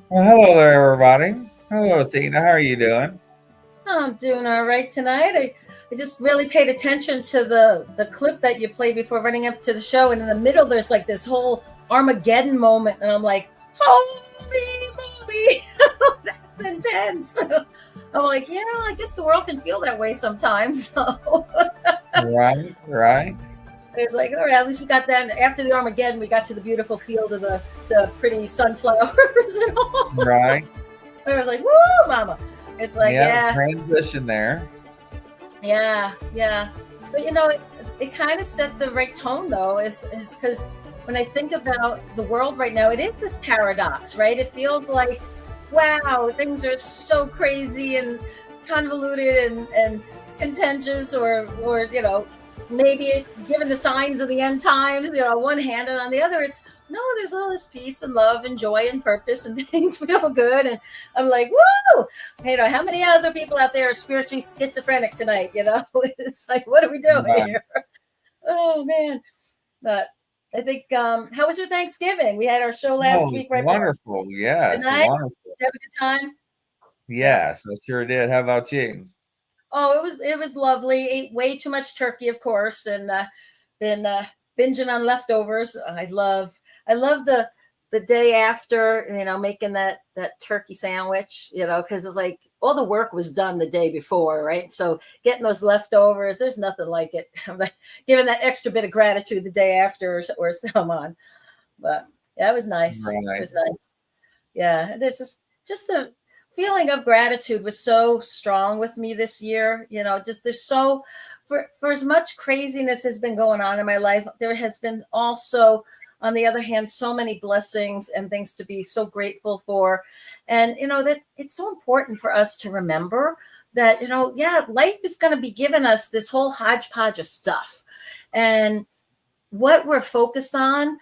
Well, hello there, everybody. Hello, Tina. How are you doing? I'm doing all right tonight. I just really paid attention to the clip that you played before running up to the show, and in the middle there's like this whole Armageddon moment, and I'm like, holy moly, that's intense. I'm like, I guess the world can feel that way sometimes. So Right, right, it's like, all right, at least we got that. After the Armageddon, we got to the beautiful field of the pretty sunflowers and all. right. I was like, woo, mama. It's like, Yeah, yeah. transition there. Yeah, yeah. But it kind of set the right tone though, is because when I think about the world right now, it is this paradox, right? It feels like, wow, things are so crazy and convoluted and contentious, or maybe given the signs of the end times, on one hand, and on the other, it's no, there's all this peace and love and joy and purpose, and things feel good. And I'm like, woo! How many other people out there are spiritually schizophrenic tonight? It's like, what are we doing Right. here? Oh man. But I think, how was your Thanksgiving? We had our show Oh, last it's week right before wonderful. Yes, tonight. wonderful. Did you have a good time? Yeah. Yes, I sure did. How about you? Oh, it was lovely. Ate way too much turkey, of course, and been binging on leftovers. I love the day after, making that turkey sandwich, because it's like all the work was done the day before, right? So getting those leftovers, there's nothing like it. I'm like giving that extra bit of gratitude the day after, or so on. But yeah, it was nice. It Right. was nice. Yeah, and it's just the feeling of gratitude was so strong with me this year. Just there's so for as much craziness has been going on in my life, there has been also, on the other hand, so many blessings and things to be so grateful for. And that it's so important for us to remember that, yeah, life is going to be giving us this whole hodgepodge of stuff. And what we're focused on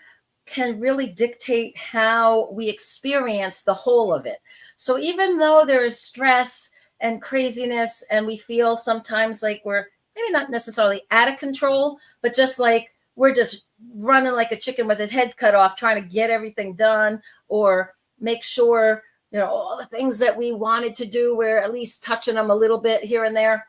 can really dictate how we experience the whole of it. So even though there is stress and craziness, and we feel sometimes like we're maybe not necessarily out of control, but just like we're just running like a chicken with his head cut off, trying to get everything done or make sure, all the things that we wanted to do, we're at least touching them a little bit here and there.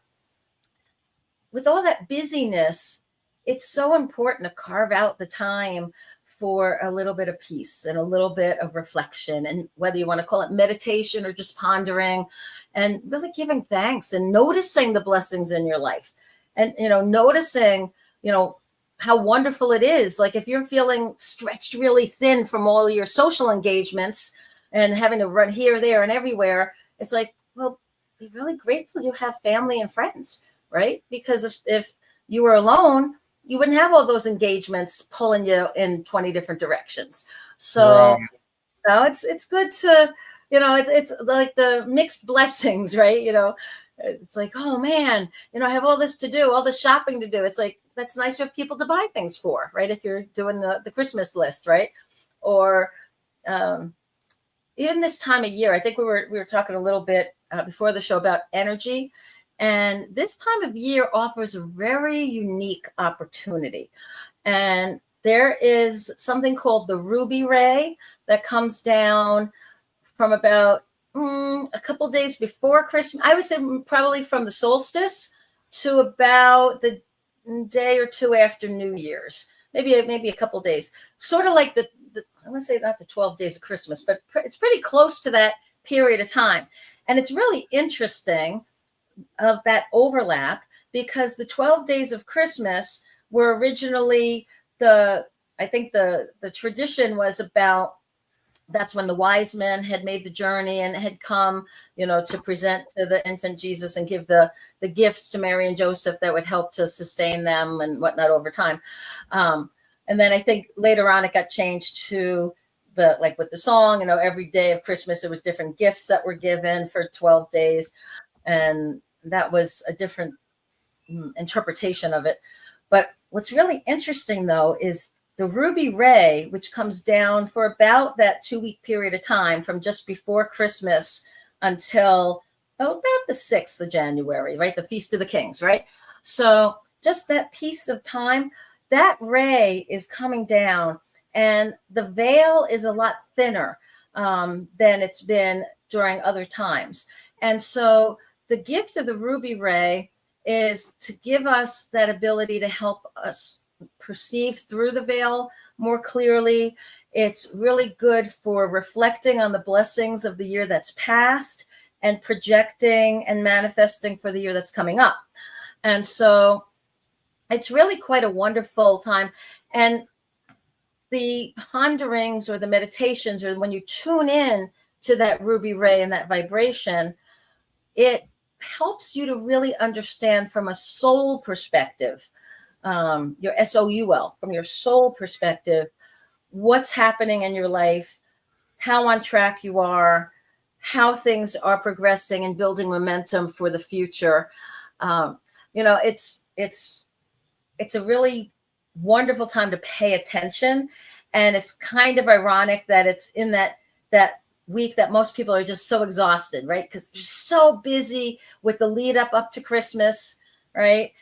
With all that busyness, it's so important to carve out the time for a little bit of peace and a little bit of reflection, and whether you want to call it meditation or just pondering and really giving thanks and noticing the blessings in your life, and noticing how wonderful it is. Like if you're feeling stretched really thin from all your social engagements and having to run here, there, and everywhere, it's like, well, be really grateful you have family and friends, right? Because if you were alone, you wouldn't have all those engagements pulling you in 20 different directions. Right. So it's good to, it's like the mixed blessings, right? It's like, oh man, I have all this to do, all this shopping to do. It's like, that's nice to have people to buy things for, right? If you're doing the Christmas list, right? Or um, even this time of year, I think we were talking a little bit before the show about energy, and this time of year offers a very unique opportunity. And there is something called the ruby ray that comes down from about a couple days before Christmas. I would say probably from the solstice to about the day or two after New Year's, maybe a couple days. Sort of like I want to say not the 12 days of Christmas, but it's pretty close to that period of time. And it's really interesting of that overlap, because the 12 days of Christmas were originally I think the tradition was about, that's when the wise men had made the journey and had come, to present to the infant Jesus and give the gifts to Mary and Joseph that would help to sustain them and whatnot over time. And then I think later on it got changed to like with the song, every day of Christmas, there was different gifts that were given for 12 days. And that was a different interpretation of it. But what's really interesting, though, is the ruby ray, which comes down for about that 2-week period of time from just before Christmas until about the 6th of January, right? The Feast of the Kings, right? So just that piece of time, that ray is coming down, and the veil is a lot thinner. than it's been during other times. And so the gift of the ruby ray is to give us that ability to help us perceive through the veil more clearly. It's really good for reflecting on the blessings of the year that's passed and projecting and manifesting for the year that's coming up. And so it's really quite a wonderful time. And the ponderings or the meditations, or when you tune in to that ruby ray and that vibration, it helps you to really understand from a soul perspective, your SOUL, from your soul perspective, what's happening in your life, how on track you are, how things are progressing and building momentum for the future. It's a really wonderful time to pay attention. And it's kind of ironic that it's in that week that most people are just so exhausted, right? Because they're so busy with the lead up to Christmas, right?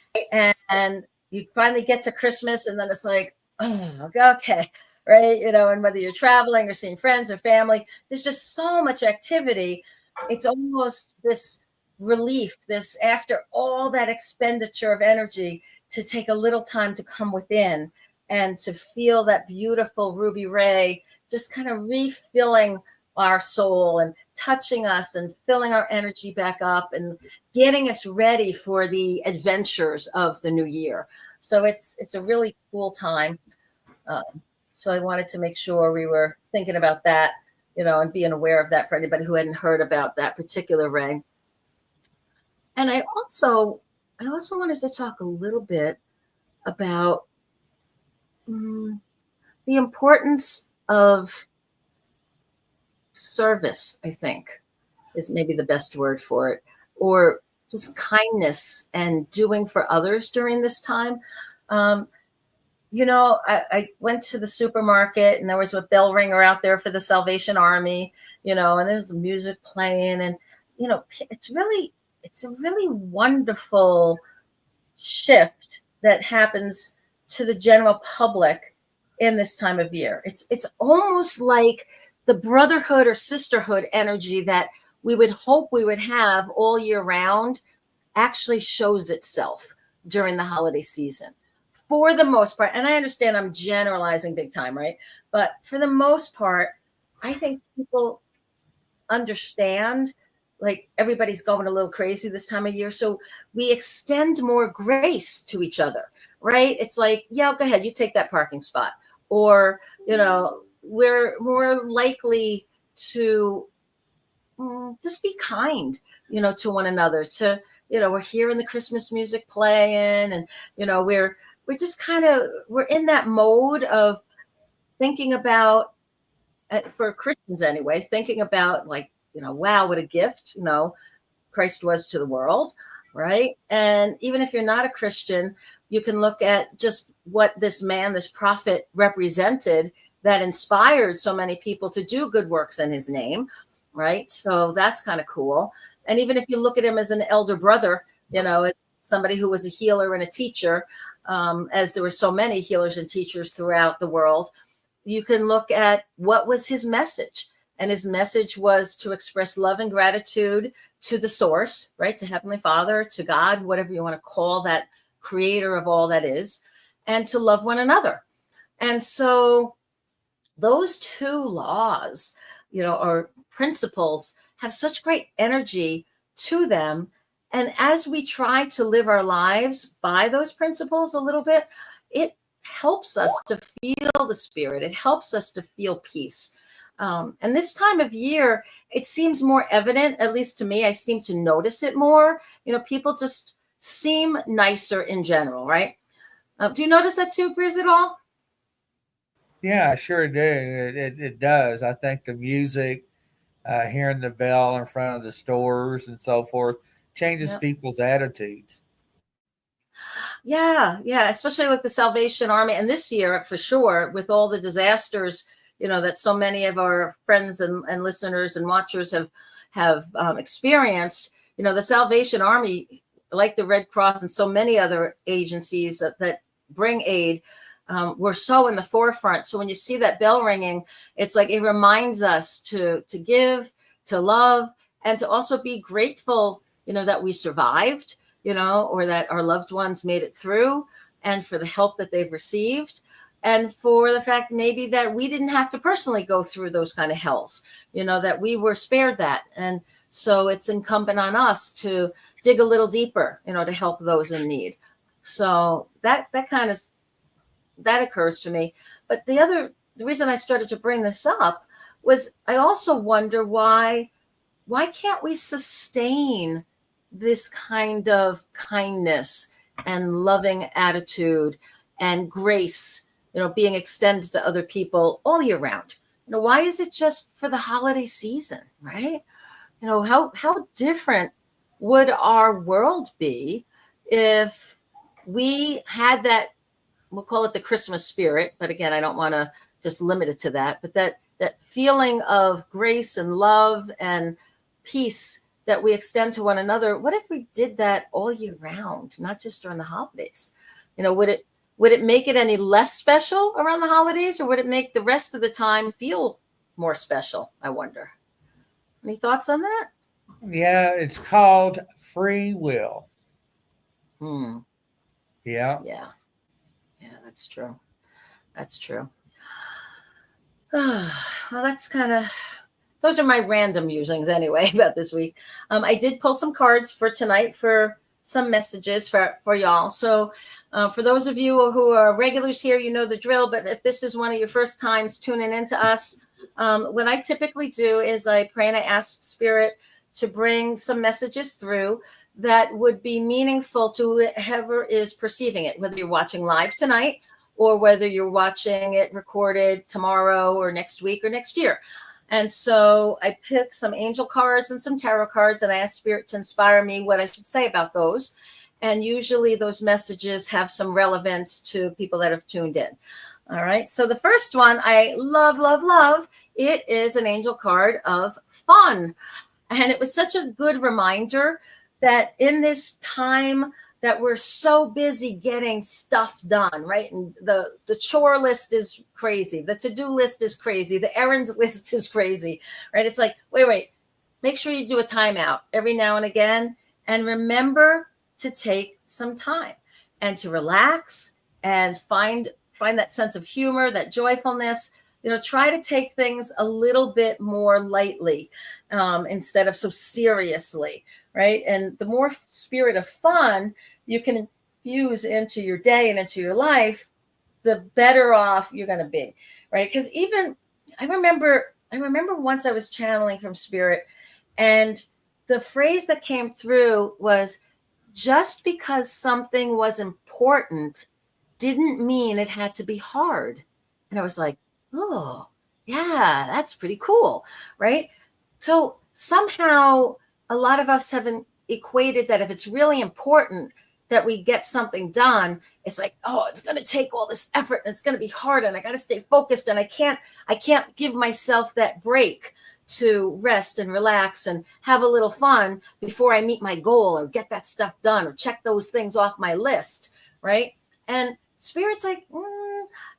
And you finally get to Christmas, and then it's like, oh, okay, right? And whether you're traveling or seeing friends or family, there's just so much activity. It's almost this relief, this after all that expenditure of energy, to take a little time to come within and to feel that beautiful ruby ray just kind of refilling our soul and touching us and filling our energy back up and getting us ready for the adventures of the new year. So it's a really cool time. So I wanted to make sure we were thinking about that, and being aware of that for anybody who hadn't heard about that particular ray. And I also wanted to talk a little bit about the importance of service, I think, is maybe the best word for it, or just kindness and doing for others during this time. I went to the supermarket, and there was a bell ringer out there for the Salvation Army, and there's music playing, and it's a really wonderful shift that happens to the general public in this time of year. It's almost like the brotherhood or sisterhood energy that we would hope we would have all year round actually shows itself during the holiday season for the most part. And I understand I'm generalizing big time, right? But for the most part, I think people understand, like, everybody's going a little crazy this time of year. So we extend more grace to each other, right? It's like, yeah, go ahead, you take that parking spot. Or, we're more likely to just be kind, to one another, to, we're hearing the Christmas music playing, and, we're just we're in that mode of thinking about, for Christians anyway, thinking about, like, wow, what a gift, Christ was to the world, right? And even if you're not a Christian, you can look at just what this man, this prophet, represented, that inspired so many people to do good works in his name, right? So that's kind of cool. And even if you look at him as an elder brother, somebody who was a healer and a teacher, as there were so many healers and teachers throughout the world, you can look at what was his message. And his message was to express love and gratitude to the source, right? To Heavenly Father, to God, whatever you want to call that creator of all that is, and to love one another. And so those two laws, or principles, have such great energy to them. And as we try to live our lives by those principles a little bit, it helps us to feel the spirit. It helps us to feel peace. And this time of year, it seems more evident, at least to me. I seem to notice it more. People just seem nicer in general, right? Do you notice that too, Grizz, at all? Yeah, I sure do. It does. I think the music, hearing the bell in front of the stores and so forth, changes Yep. people's attitudes. Yeah, especially with the Salvation Army. And this year, for sure, with all the disasters, that so many of our friends and listeners and watchers have experienced, the Salvation Army, like the Red Cross and so many other agencies that bring aid, we're so in the forefront. So when you see that bell ringing, it's like it reminds us to give, to love, and to also be grateful, that we survived, or that our loved ones made it through, and for the help that they've received, and for the fact maybe that we didn't have to personally go through those kind of hells, that we were spared that. And so it's incumbent on us to dig a little deeper, to help those in need. So that occurs to me. But the reason I started to bring this up was I also wonder why can't we sustain this kind of kindness and loving attitude and grace, being extended to other people all year round? Why is it just for the holiday season, right? How different would our world be if we had that, we'll call it the Christmas spirit, but again, I don't want to just limit it to that, but that feeling of grace and love and peace that we extend to one another. What if we did that all year round, not just during the holidays? Would it make it any less special around the holidays, or would it make the rest of the time feel more special? I wonder. Any thoughts on that? Yeah, it's called free will. Yeah. Yeah, that's true. Well, that's those are my random musings anyway about this week. I did pull some cards for tonight for some messages for y'all. So for those of you who are regulars here, you know the drill. But if this is one of your first times tuning into us, what I typically do is I pray and I ask Spirit to bring some messages through that would be meaningful to whoever is perceiving it, whether you're watching live tonight or whether you're watching it recorded tomorrow or next week or next year. And so I pick some angel cards and some tarot cards, and I ask Spirit to inspire me what I should say about those. And usually those messages have some relevance to people that have tuned in. All right. So the first one I love, love, love. It is an angel card of fun. And it was such a good reminder that in this time that we're so busy getting stuff done, right? And the chore list is crazy. The to-do list is crazy. The errands list is crazy, right? It's like, wait, make sure you do a timeout every now and again. And remember to take some time and to relax and find that sense of humor, that joyfulness. Try to take things a little bit more lightly instead of so seriously, right? And the more spirit of fun you can infuse into your day and into your life, the better off you're going to be, right? Because even I remember once I was channeling from Spirit, and the phrase that came through was, just because something was important didn't mean it had to be hard. And I was like, oh, yeah, that's pretty cool, right? So somehow a lot of us haven't equated that if it's really important that we get something done, it's like, oh, it's going to take all this effort and it's going to be hard and I got to stay focused and I can't give myself that break to rest and relax and have a little fun before I meet my goal or get that stuff done or check those things off my list, right? And Spirit's like,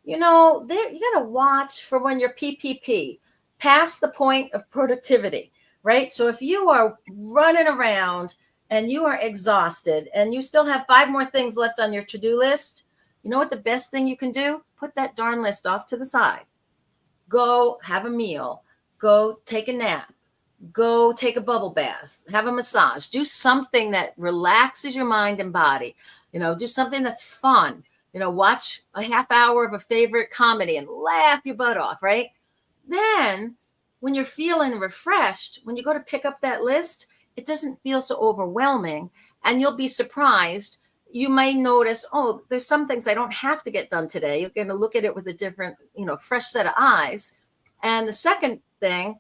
you got to watch for when you're PPP, past the point of productivity, right? So if you are running around and you are exhausted and you still have 5 more things left on your to-do list, you know what the best thing you can do? Put that darn list off to the side. Go have a meal. Go take a nap. Go take a bubble bath. Have a massage. Do something that relaxes your mind and body. Do something that's fun. Watch a half hour of a favorite comedy and laugh your butt off, right? Then when you're feeling refreshed, when you go to pick up that list, it doesn't feel so overwhelming, and you'll be surprised. You may notice, oh, there's some things I don't have to get done today. You're going to look at it with a different, fresh set of eyes. And the second thing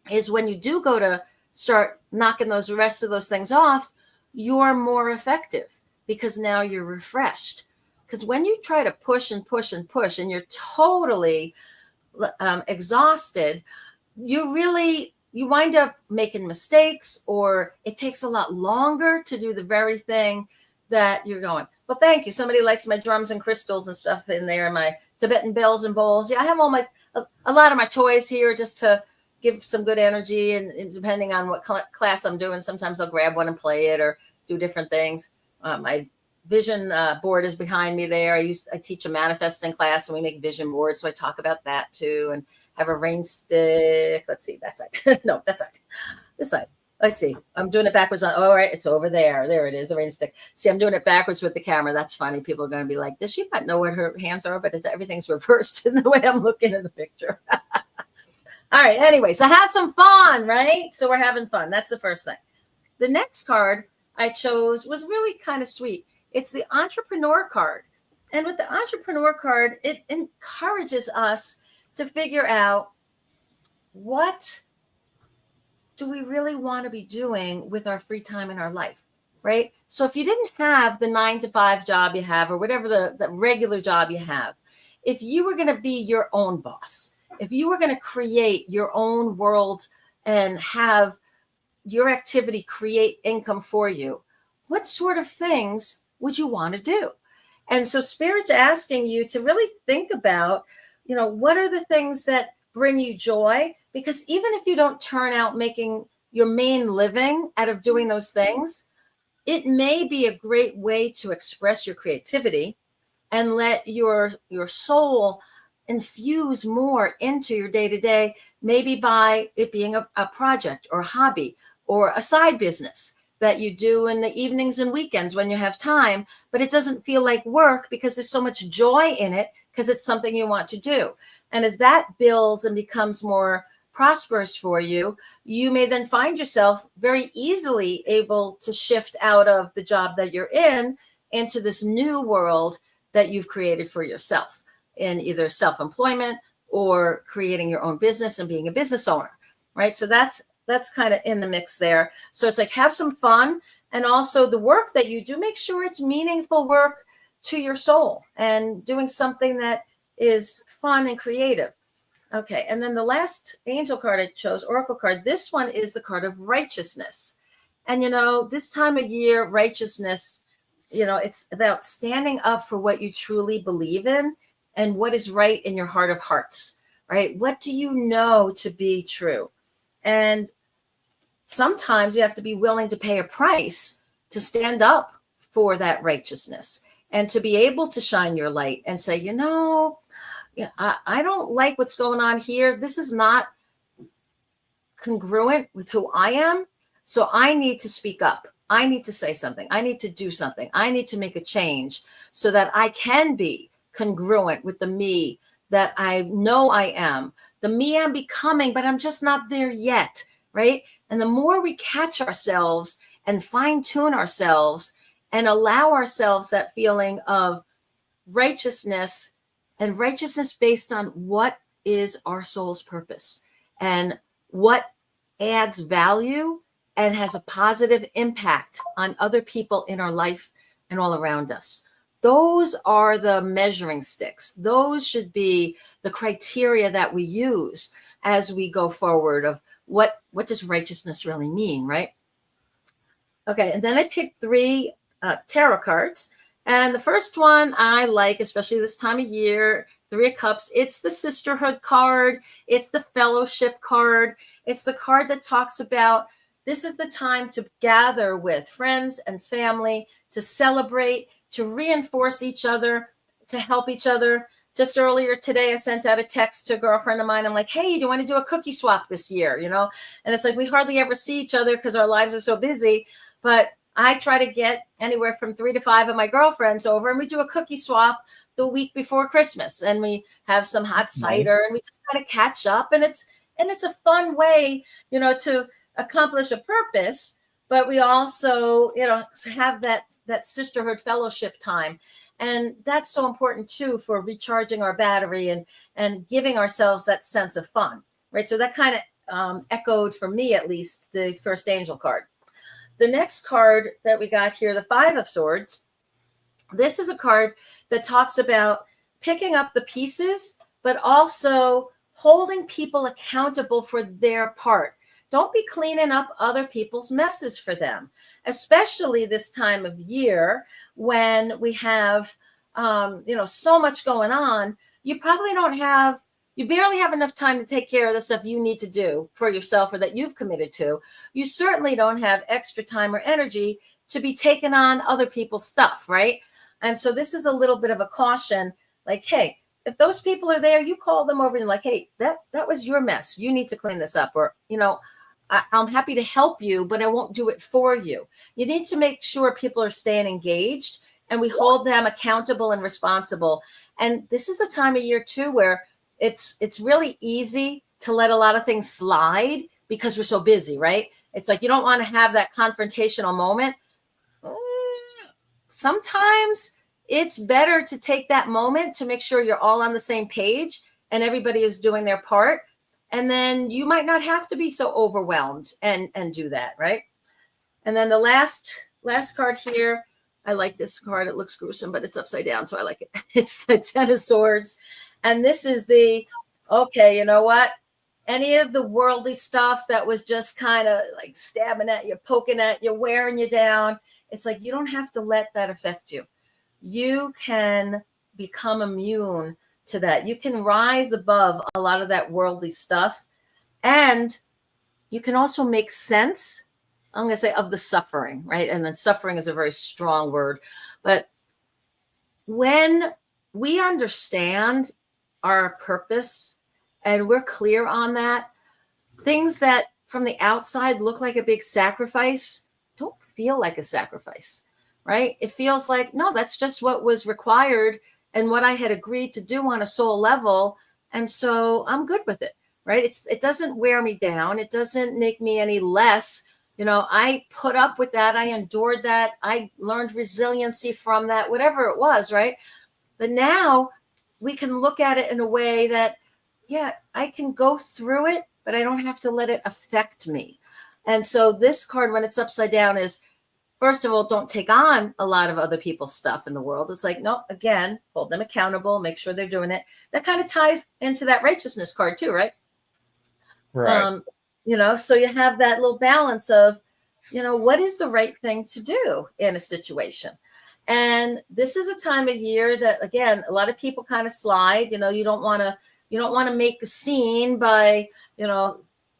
is when you do go to start knocking those rest of those things off, you're more effective because now you're refreshed. Because when you try to push and push and push and you're totally exhausted, you wind up making mistakes, or it takes a lot longer to do the very thing that you're going. Well, thank you. Somebody likes my drums and crystals and stuff in there, and my Tibetan bells and bowls. Yeah, I have a lot of my toys here just to give some good energy. And depending on what class I'm doing, sometimes I'll grab one and play it or do different things. My vision board is behind me there. I teach a manifesting class, and we make vision boards. So I talk about that too, and have a rain stick. Let's see, that side. No, that side. This side. Let's see. I'm doing it backwards. All right, it's over there. There it is, the rain stick. See, I'm doing it backwards with the camera. That's funny. People are going to be like, does she not know what her hands are? But everything's reversed in the way I'm looking at the picture. All right, anyway, so have some fun, right? So we're having fun. That's the first thing. The next card I chose was really kind of sweet. It's the entrepreneur card. And with the entrepreneur card, it encourages us to figure out what do we really want to be doing with our free time in our life, right? So if you didn't have the 9-to-5 job you have, or whatever the regular job you have, if you were going to be your own boss, if you were going to create your own world and have your activity create income for you, what sort of things would you want to do? And so Spirit's asking you to really think about, what are the things that bring you joy? Because even if you don't turn out making your main living out of doing those things, it may be a great way to express your creativity and let your soul infuse more into your day-to-day, maybe by it being a project or a hobby or a side business that you do in the evenings and weekends when you have time, but it doesn't feel like work because there's so much joy in it because it's something you want to do. And as that builds and becomes more prosperous for you, you may then find yourself very easily able to shift out of the job that you're in into this new world that you've created for yourself in either self-employment or creating your own business and being a business owner, right? So that's kind of in the mix there. So it's like, have some fun. And also the work that you do, make sure it's meaningful work to your soul and doing something that is fun and creative. Okay. And then the last angel card I chose, oracle card, this one is the card of righteousness. And, this time of year, righteousness, it's about standing up for what you truly believe in and what is right in your heart of hearts, right? What do you know to be true? And sometimes you have to be willing to pay a price to stand up for that righteousness and to be able to shine your light and say, I don't like what's going on here. This is not congruent with who I am. So I need to speak up. I need to say something. I need to do something. I need to make a change so that I can be congruent with the me that I know I am, the me I'm becoming, but I'm just not there yet, right? And the more we catch ourselves and fine tune ourselves and allow ourselves that feeling of righteousness, and righteousness based on what is our soul's purpose and what adds value and has a positive impact on other people in our life and all around us. Those are the measuring sticks. Those should be the criteria that we use as we go forward of what does righteousness really mean, right? Okay, and then I picked 3 tarot cards. And the first one I like, especially this time of year, 3 of Cups, it's the sisterhood card. It's the fellowship card. It's the card that talks about this is the time to gather with friends and family, to celebrate, to reinforce each other, to help each other. Just earlier today, I sent out a text to a girlfriend of mine. I'm like, hey, do you want to do a cookie swap this year? And it's like, we hardly ever see each other because our lives are so busy. But I try to get anywhere from 3 to 5 of my girlfriends over, and we do a cookie swap the week before Christmas, and we have some hot cider, and we just kind of catch up, and it's a fun way, to accomplish a purpose, but we also, have that sisterhood fellowship time, and that's so important too for recharging our battery and giving ourselves that sense of fun, right? So that kind of echoed for me, at least, the first angel card. The next card that we got here, the 5 of Swords, this is a card that talks about picking up the pieces, but also holding people accountable for their part. don't be cleaning up other people's messes for them, especially this time of year when we have, so much going on. You barely have enough time to take care of the stuff you need to do for yourself or that you've committed to. You certainly don't have extra time or energy to be taking on other people's stuff, right? And so this is a little bit of a caution, like, hey, if those people are there, you call them over and like, hey, that was your mess. You need to clean this up. Or, I'm happy to help you, but I won't do it for you. You need to make sure people are staying engaged and we hold them accountable and responsible. And this is a time of year too, where it's really easy to let a lot of things slide because we're so busy, right? It's like, you don't want to have that confrontational moment. Sometimes it's better to take that moment to make sure you're all on the same page and everybody is doing their part. And then you might not have to be so overwhelmed and do that, right? And then the last card here, I like this card. It looks gruesome, but it's upside down, so I like it. It's the Ten of Swords. And this is okay, you know what? Any of the worldly stuff that was just kind of like stabbing at you, poking at you, wearing you down, it's like you don't have to let that affect you. You can become immune to that. You can rise above a lot of that worldly stuff. And you can also make sense, I'm going to say, of the suffering, right? And then suffering is a very strong word. But when we understand our purpose and we're clear on that, things that from the outside look like a big sacrifice don't feel like a sacrifice, right? It feels like, no, that's just what was required and what I had agreed to do on a soul level. And so I'm good with it, right? It doesn't wear me down. It doesn't make me any less. I put up with that. I endured that. I learned resiliency from that, whatever it was, right? But now we can look at it in a way that, yeah, I can go through it, but I don't have to let it affect me. And so this card, when it's upside down, is, first of all, don't take on a lot of other people's stuff in the world. It's like, no, again, hold them accountable, make sure they're doing it. That kind of ties into that righteousness card too, right? Right. So you have that little balance of, what is the right thing to do in a situation? And this is a time of year that, again, a lot of people kind of slide. You don't want to make a scene by,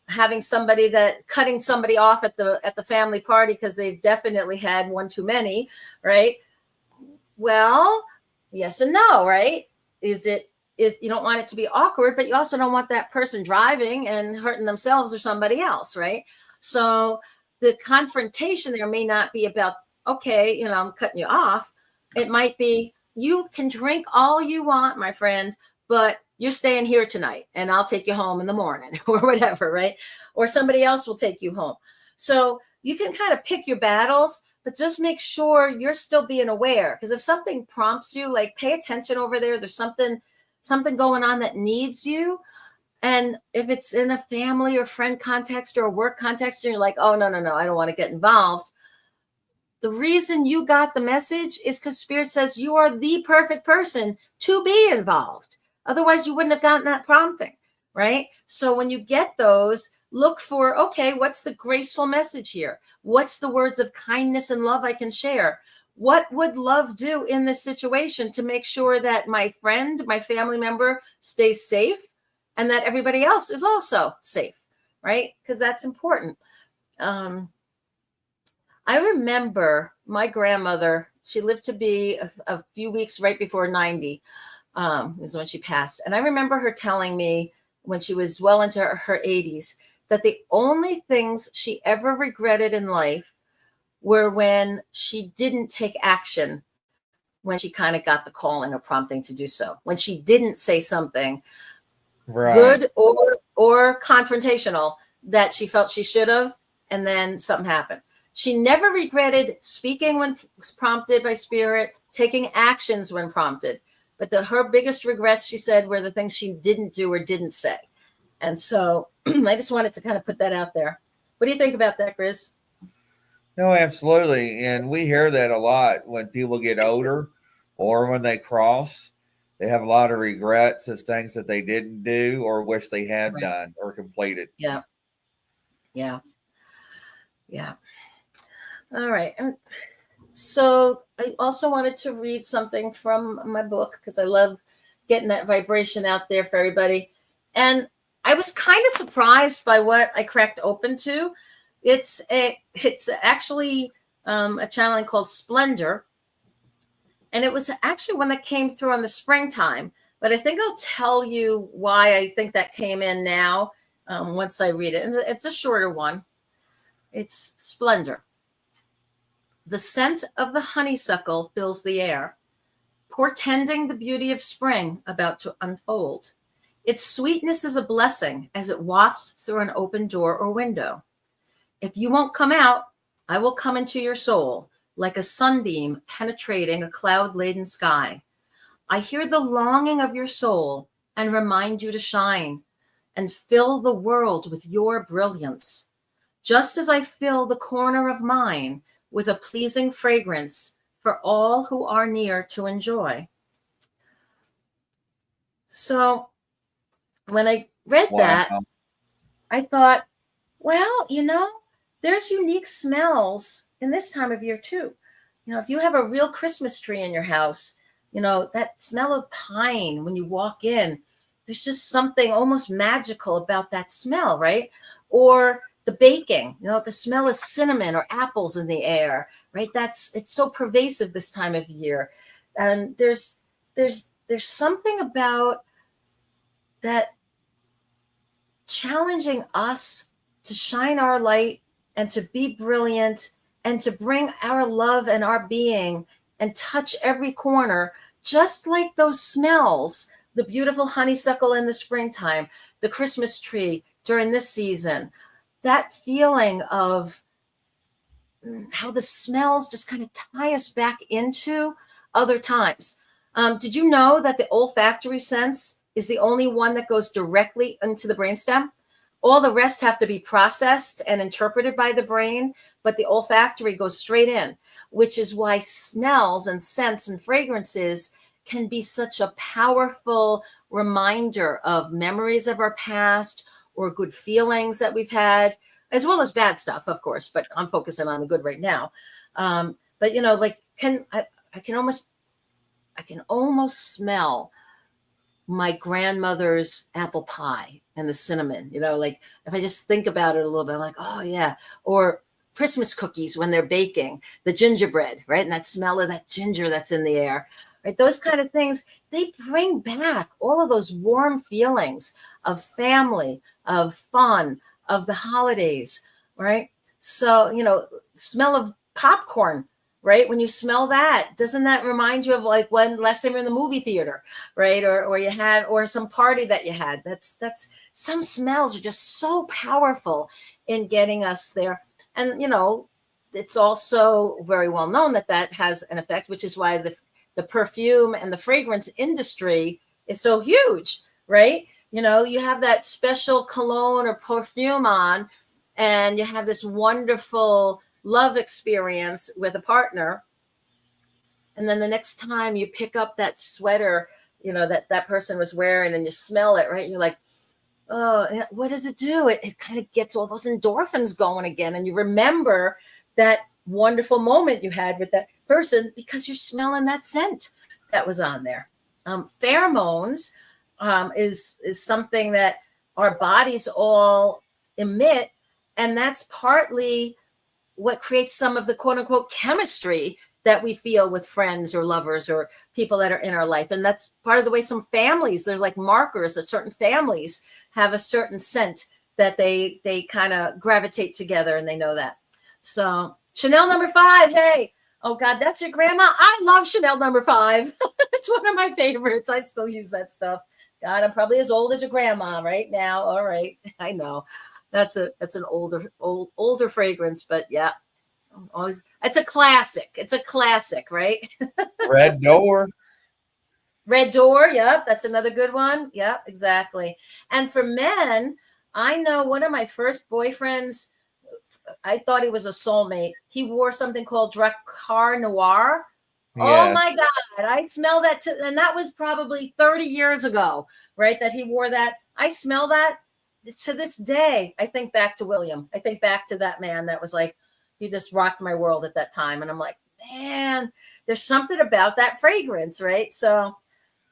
having cutting somebody off at the family party because they've definitely had one too many, right? Well, yes and no, right? Is you don't want it to be awkward, but you also don't want that person driving and hurting themselves or somebody else, right? So the confrontation there may not be about, okay, I'm cutting you off. It might be, you can drink all you want, my friend, but you're staying here tonight and I'll take you home in the morning or whatever, right? Or somebody else will take you home. So you can kind of pick your battles, but just make sure you're still being aware. Because if something prompts you, like, pay attention over there, there's something going on that needs you. And if it's in a family or friend context or a work context, and you're like, oh, no, I don't want to get involved. The reason you got the message is because Spirit says you are the perfect person to be involved. Otherwise, you wouldn't have gotten that prompting, right? So when you get those, look for, okay, what's the graceful message here? What's the words of kindness and love I can share? What would love do in this situation to make sure that my friend, my family member stays safe and that everybody else is also safe, right? Because that's important. I remember my grandmother, she lived to be a few weeks right before 90, was when she passed. And I remember her telling me when she was well into her 80s that the only things she ever regretted in life were when she didn't take action, when she kind of got the calling or prompting to do so, when she didn't say something good or confrontational that she felt she should have, and then something happened. She never regretted speaking when prompted by Spirit, taking actions when prompted. But her biggest regrets, she said, were the things she didn't do or didn't say. And so I just wanted to kind of put that out there. What do you think about that, Grizz? No, absolutely. And we hear that a lot when people get older or when they cross. They have a lot of regrets of things that they didn't do or wish they had done or completed. Yeah. Yeah. Yeah. All right. And so I also wanted to read something from my book because I love getting that vibration out there for everybody. And I was kind of surprised by what I cracked open to. It's actually a channeling called Splendor. And it was actually one that came through on the springtime. But I think I'll tell you why I think that came in now once I read it. And it's a shorter one. It's Splendor. The scent of the honeysuckle fills the air, portending the beauty of spring about to unfold. Its sweetness is a blessing as it wafts through an open door or window. If you won't come out, I will come into your soul like a sunbeam penetrating a cloud-laden sky. I hear the longing of your soul and remind you to shine and fill the world with your brilliance, just as I fill the corner of mine with a pleasing fragrance for all who are near to enjoy. So when I read that, I thought, well, there's unique smells in this time of year too. If you have a real Christmas tree in your house, that smell of pine when you walk in, there's just something almost magical about that smell, right? Or the baking, the smell of cinnamon or apples in the air, right? It's so pervasive this time of year. And there's something about that challenging us to shine our light and to be brilliant and to bring our love and our being and touch every corner, just like those smells, the beautiful honeysuckle in the springtime, the Christmas tree during this season, that feeling of how the smells just kind of tie us back into other times. Did you know that the olfactory sense is the only one that goes directly into the brainstem? All the rest have to be processed and interpreted by the brain, but the olfactory goes straight in, which is why smells and scents and fragrances can be such a powerful reminder of memories of our past or good feelings that we've had, as well as bad stuff, of course, but I'm focusing on the good right now. But I can almost smell my grandmother's apple pie and the cinnamon, like if I just think about it a little bit, I'm like, oh yeah. Or Christmas cookies when they're baking, the gingerbread, right? And that smell of that ginger that's in the air, right? Those kind of things, they bring back all of those warm feelings of family, of fun, of the holidays, right? So, smell of popcorn, right? When you smell that, doesn't that remind you of like when last time you're in the movie theater, right? Or you had, or some party that you had. That's some smells are just so powerful in getting us there. And, it's also very well known that has an effect, which is why the perfume and the fragrance industry is so huge, right? You have that special cologne or perfume on, and you have this wonderful love experience with a partner. And then the next time you pick up that sweater, that person was wearing, and you smell it, right? You're like, oh, what does it do? It kind of gets all those endorphins going again. And you remember that wonderful moment you had with that person because you're smelling that scent that was on there. Pheromones is something that our bodies all emit. And that's partly what creates some of the quote unquote chemistry that we feel with friends or lovers or people that are in our life. And that's part of the way some families, there's like markers that certain families have a certain scent that they kind of gravitate together, and they know that. So Chanel number 5, hey, oh God, that's your grandma. I love Chanel number 5. It's one of my favorites. I still use that stuff. God, I'm probably as old as your grandma right now. All right. I know. That's an older fragrance, but yeah. It's a classic. It's a classic, right? Red Door. Red Door. Yep. That's another good one. Yep, exactly. And for men, I know one of my first boyfriends, I thought he was a soulmate. He wore something called Dracar Noir. Yes. Oh my God. I smell that. And that was probably 30 years ago, right? That he wore that. I smell that. to this day, I think back to William. I think back to that man that was like, he just rocked my world at that time. And I'm like, man, there's something about that fragrance, right? So,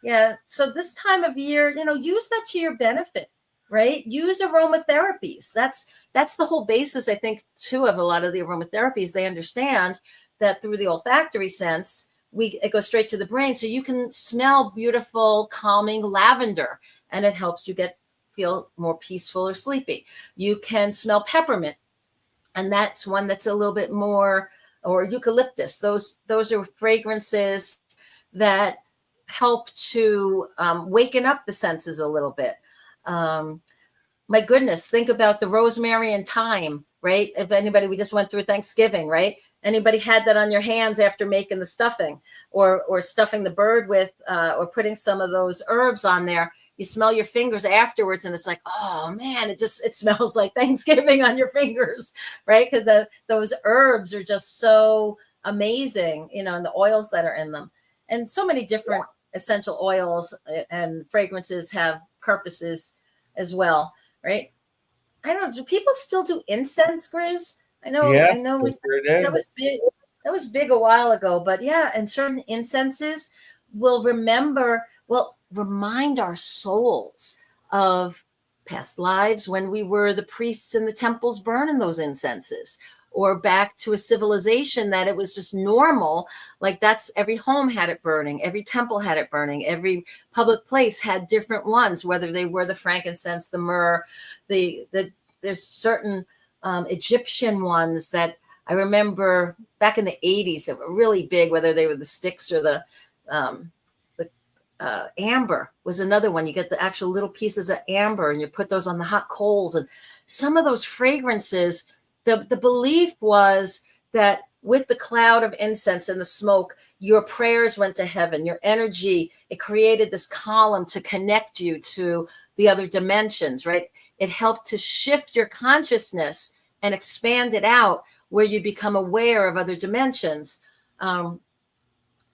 yeah. So this time of year, use that to your benefit, right? Use aromatherapies. That's the whole basis, I think, too, of a lot of the aromatherapies. They understand that through the olfactory sense, it goes straight to the brain. So you can smell beautiful, calming lavender, and it helps you feel more peaceful or sleepy. You can smell peppermint, and that's one that's a little bit more, or eucalyptus. Those are fragrances that help to waken up the senses a little bit. My goodness, think about the rosemary and thyme, right? If anybody, we just went through Thanksgiving, right? Anybody had that on your hands after making the stuffing, or stuffing the bird with, or putting some of those herbs on there? You smell your fingers afterwards, and it's like, oh man, it smells like Thanksgiving on your fingers, right? Because those herbs are just so amazing, and the oils that are in them, and so many different essential oils and fragrances have purposes as well, right? I don't know. Do people still do incense, Grizz? I know Yes, we, sure that do. was big. That was big a while ago, but yeah, and certain incenses will remind our souls of past lives when we were the priests in the temples burning those incenses, or back to a civilization that it was just normal. Like that's every home had it burning, every temple had it burning, every public place had different ones, whether they were the frankincense, the myrrh, there's certain Egyptian ones that I remember back in the 80s that were really big, whether they were the sticks or the amber was another one. You get the actual little pieces of amber and you put those on the hot coals. And some of those fragrances, the belief was that with the cloud of incense and the smoke, your prayers went to heaven, your energy, it created this column to connect you to the other dimensions, right? It helped to shift your consciousness and expand it out where you become aware of other dimensions.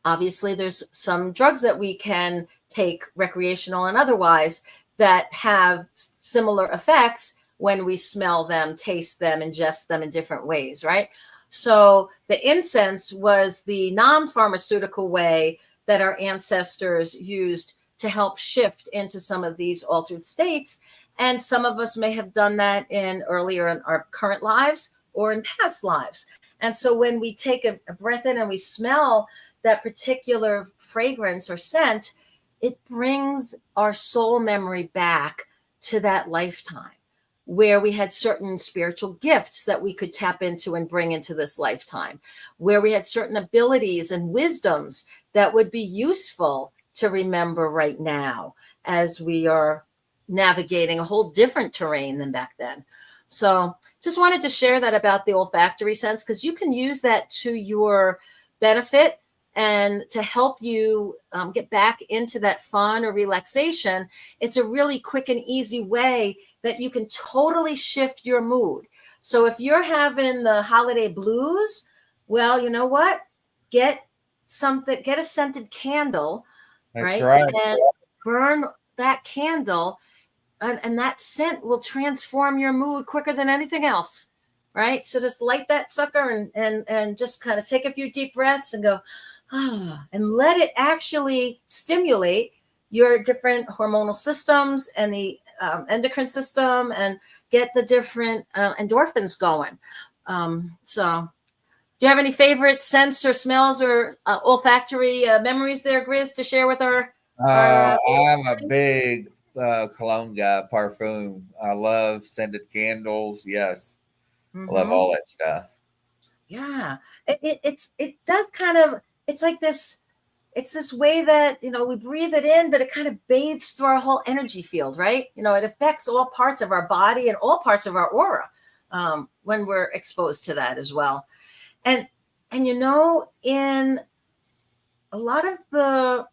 Obviously, there's some drugs that we can take, recreational and otherwise, that have similar effects when we smell them, taste them, ingest them in different ways, right? So the incense was the non-pharmaceutical way that our ancestors used to help shift into some of these altered states. And some of us may have done that earlier in our current lives or in past lives. And so when we take a breath in and we smell that particular fragrance or scent, it brings our soul memory back to that lifetime where we had certain spiritual gifts that we could tap into and bring into this lifetime, where we had certain abilities and wisdoms that would be useful to remember right now as we are navigating a whole different terrain than back then. So just wanted to share that about the olfactory sense, because you can use that to your benefit and to help you get back into that fun or relaxation. It's a really quick and easy way that you can totally shift your mood. So if you're having the holiday blues, well, you know what? Get a scented candle, That's right? right. And burn that candle, and that scent will transform your mood quicker than anything else, right? So just light that sucker and just kind of take a few deep breaths and go, and let it actually stimulate your different hormonal systems and the endocrine system, and get the different endorphins going. So do you have any favorite scents or smells or olfactory memories there, Grizz, to share with our I'm a big cologne guy, parfum. I love scented candles. Yes, I love all that stuff. Yeah, it does kind of, it's like this, it's this way that, we breathe it in, but it kind of bathes through our whole energy field, right? It affects all parts of our body and all parts of our aura when we're exposed to that as well. And in a lot of the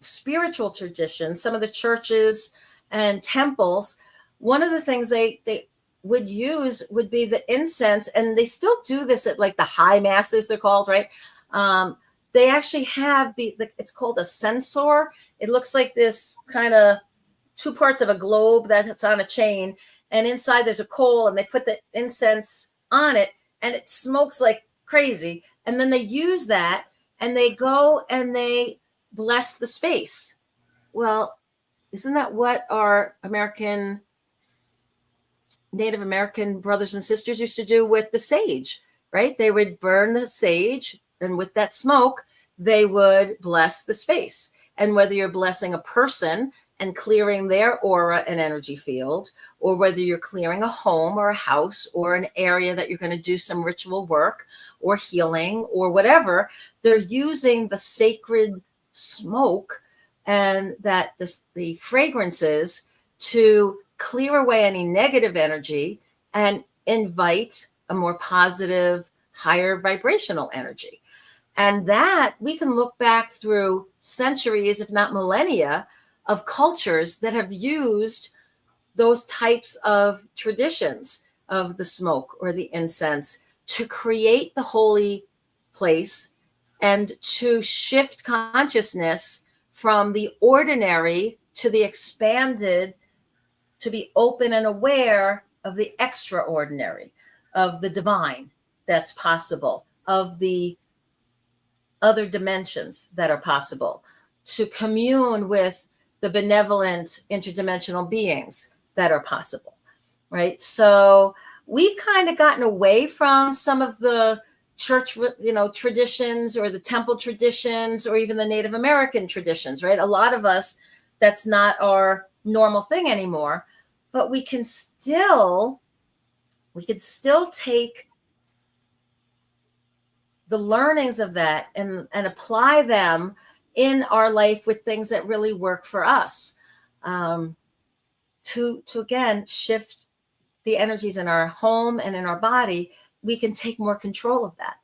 spiritual traditions, some of the churches and temples, one of the things they would use would be the incense, and they still do this at like the high masses, they're called, right? They actually have it's called a censer. It looks like this kind of two parts of a globe that's on a chain, and inside there's a coal, and they put the incense on it, and it smokes like crazy. And then they use that, and they go and they bless the space. Well, isn't that what our Native American brothers and sisters used to do with the sage, right? They would burn the sage, and with that smoke, they would bless the space. And whether you're blessing a person and clearing their aura and energy field, or whether you're clearing a home or a house or an area that you're going to do some ritual work or healing or whatever, they're using the sacred smoke and that the fragrances to clear away any negative energy and invite a more positive, higher vibrational energy. And that we can look back through centuries, if not millennia, of cultures that have used those types of traditions of the smoke or the incense to create the holy place and to shift consciousness from the ordinary to the expanded, to be open and aware of the extraordinary, of the divine that's possible, of the other dimensions that are possible, to commune with the benevolent interdimensional beings that are possible, right? So we've kind of gotten away from some of the church, traditions or the temple traditions or even the Native American traditions, right? A lot of us, that's not our normal thing anymore, but we can still take the learnings of that and apply them in our life with things that really work for us, to again shift the energies in our home and in our body. We can take more control of that.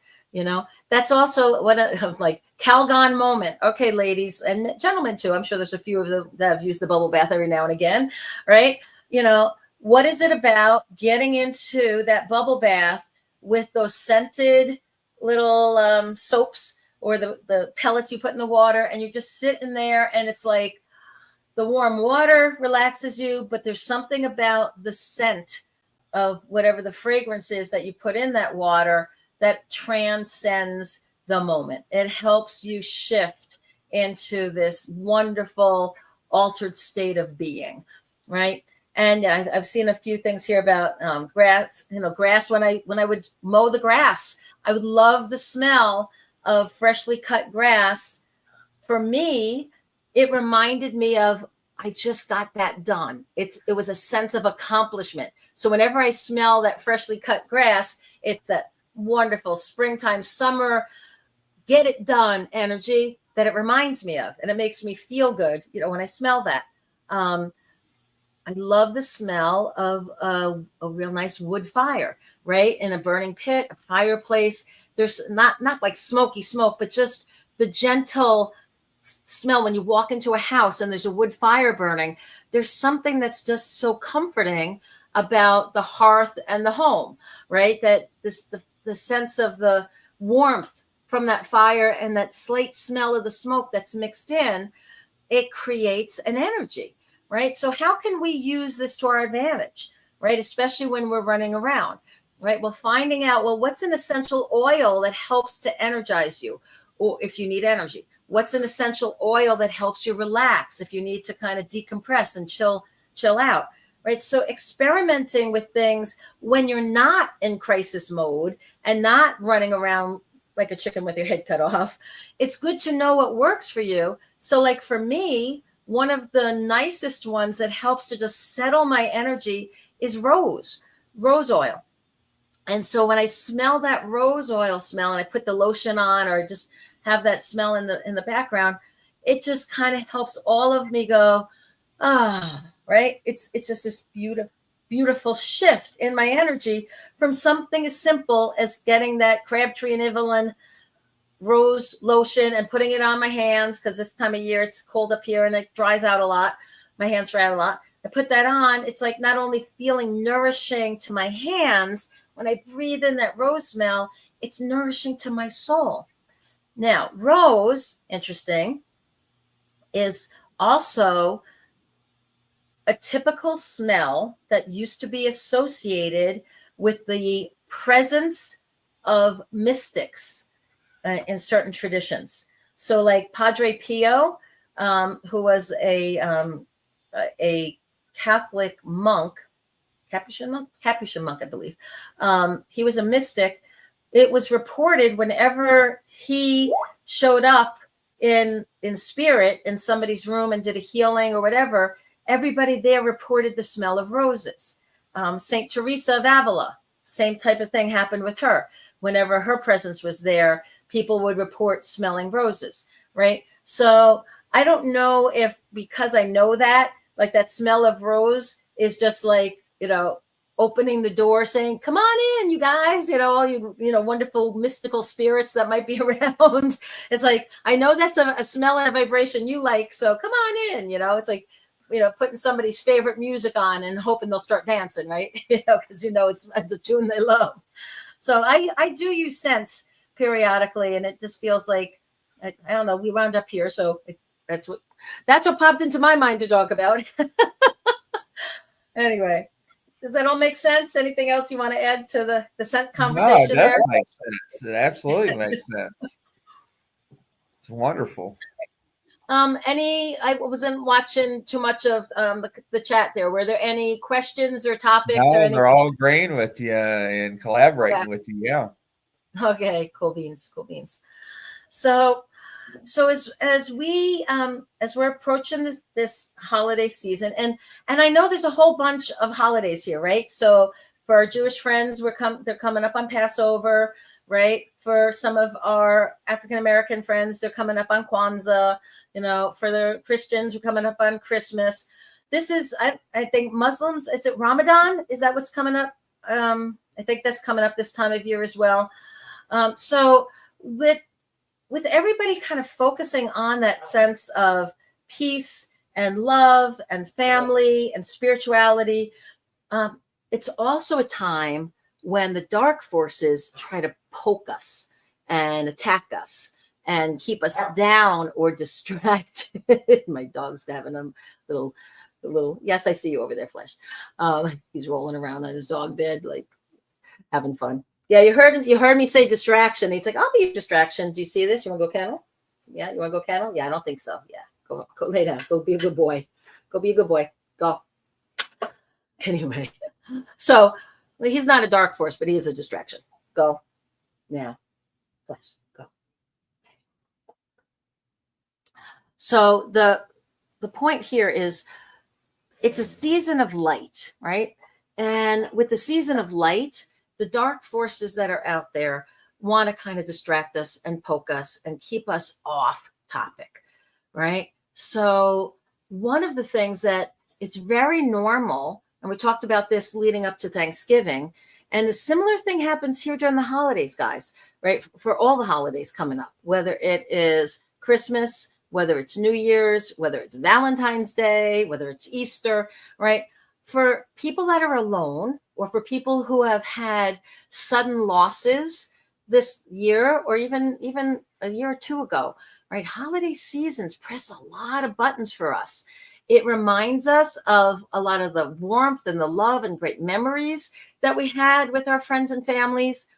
That's also what a like Calgon moment. Okay, ladies and gentlemen too. I'm sure there's a few of them that have used the bubble bath every now and again, right? What is it about getting into that bubble bath with those scented little soaps or the pellets you put in the water, and you just sit in there, and it's like the warm water relaxes you, but there's something about the scent of whatever the fragrance is that you put in that water that transcends the moment. It helps you shift into this wonderful altered state of being, right? And I've seen a few things here about grass. Grass. When I would mow the grass, I would love the smell of freshly cut grass. For me, it reminded me of I just got that done. It was a sense of accomplishment. So whenever I smell that freshly cut grass, it's that wonderful springtime, summer, get it done energy that it reminds me of, and it makes me feel good. When I smell that. I love the smell of a real nice wood fire, right? In a burning pit, a fireplace. There's not like smoky smoke, but just the gentle smell when you walk into a house and there's a wood fire burning. There's something that's just so comforting about the hearth and the home, right? That the sense of the warmth from that fire and that slight smell of the smoke that's mixed in, it creates an energy. Right. So how can we use this to our advantage, right? Especially when we're running around, right? Well, finding out, what's an essential oil that helps to energize you, or if you need energy, what's an essential oil that helps you relax if you need to kind of decompress and chill out, right? So experimenting with things when you're not in crisis mode and not running around like a chicken with your head cut off. It's good to know what works for you. So like for me, one of the nicest ones that helps to just settle my energy is rose oil. And so when I smell that rose oil smell and I put the lotion on or just have that smell in the background, it just kind of helps all of me go, right? It's just this beautiful shift in my energy from something as simple as getting that Crabtree and Evelyn rose lotion and putting it on my hands, because this time of year it's cold up here and it dries out a lot. My hands dry out a lot. I put that on. It's like not only feeling nourishing to my hands, when I breathe in that rose smell, it's nourishing to my soul. Now, rose, interesting, is also a typical smell that used to be associated with the presence of mystics in certain traditions. So, like Padre Pio, who was a Catholic monk, Capuchin monk, I believe. He was a mystic. It was reported whenever he showed up in spirit in somebody's room and did a healing or whatever, everybody there reported the smell of roses. Saint Teresa of Avila, same type of thing happened with her. Whenever her presence was there, people would report smelling roses, right? So I don't know if, because I know that, like that smell of rose is just like, opening the door saying, come on in, you guys, all you wonderful mystical spirits that might be around. It's like, I know that's a smell and a vibration you like, so come on in. It's like, putting somebody's favorite music on and hoping they'll start dancing, right? Because it's a tune they love. So I do use scents periodically, and it just feels like, I don't know, we wound up here, so that's what popped into my mind to talk about. Anyway, does that all make sense? Anything else you want to add to the scent conversation? No, it does make sense. It absolutely makes sense. It's wonderful. I wasn't watching too much of the chat there. Were there any questions or topics? No, or anything? They're all agreeing with you and collaborating with you. Yeah. Okay. Cool beans. So as we're approaching this holiday season, and I know there's a whole bunch of holidays here, right? So for our Jewish friends, they're coming up on Passover, right? For some of our African American friends, they're coming up on Kwanzaa. For the Christians, we're coming up on Christmas. This is, I think, Muslims. Is it Ramadan? Is that what's coming up? I think that's coming up this time of year as well. So with everybody kind of focusing on that sense of peace and love and family and spirituality, it's also a time when the dark forces try to poke us and attack us and keep us down or distract. My dog's having a little, yes, I see you over there, Flesh. He's rolling around on his dog bed, like having fun. Yeah, you heard me say distraction. He's like, I'll be a distraction. Do you see this? You want to go kennel? Yeah, you want to go kennel? Yeah, I don't think so. Yeah, go lay down. Go be a good boy. Go. Anyway, so he's not a dark force, but he is a distraction. Go now. Flash, go. So the point here is it's a season of light, right? And with the season of light, the dark forces that are out there want to kind of distract us and poke us and keep us off topic, right? So one of the things that it's very normal, and we talked about this leading up to Thanksgiving, and the similar thing happens here during the holidays, guys, right? For all the holidays coming up, whether it is Christmas, whether it's New Year's, whether it's Valentine's Day, whether it's Easter, right? For people that are alone, or for people who have had sudden losses this year, or even a year or two ago, right? Holiday seasons press a lot of buttons for us. It reminds us of a lot of the warmth and the love and great memories that we had with our friends and families,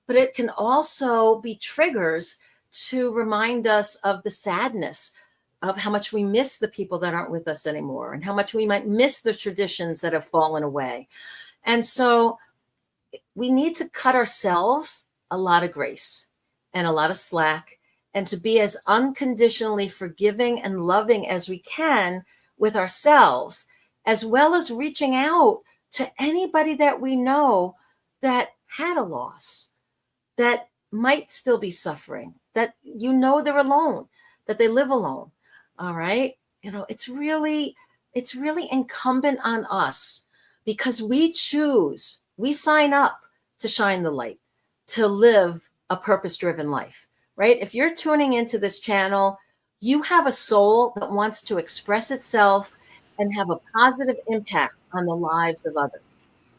but it can also be triggers to remind us of the sadness of how much we miss the people that aren't with us anymore, and how much we might miss the traditions that have fallen away. And so we need to cut ourselves a lot of grace and a lot of slack, and to be as unconditionally forgiving and loving as we can with ourselves, as well as reaching out to anybody that we know that had a loss, that might still be suffering, that they're alone, that they live alone. All right. It's really incumbent on us, because we sign up to shine the light, to live a purpose-driven life, right? If you're tuning into this channel, you have a soul that wants to express itself and have a positive impact on the lives of others.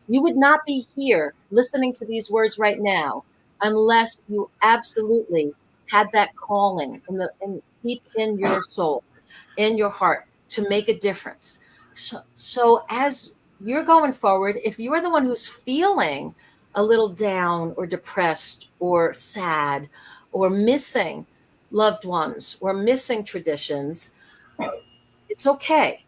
You would not be here listening to these words right now unless you absolutely had that calling in deep in your soul, in your heart, to make a difference, So as you're going forward, if you're the one who's feeling a little down or depressed or sad or missing loved ones or missing traditions, it's okay,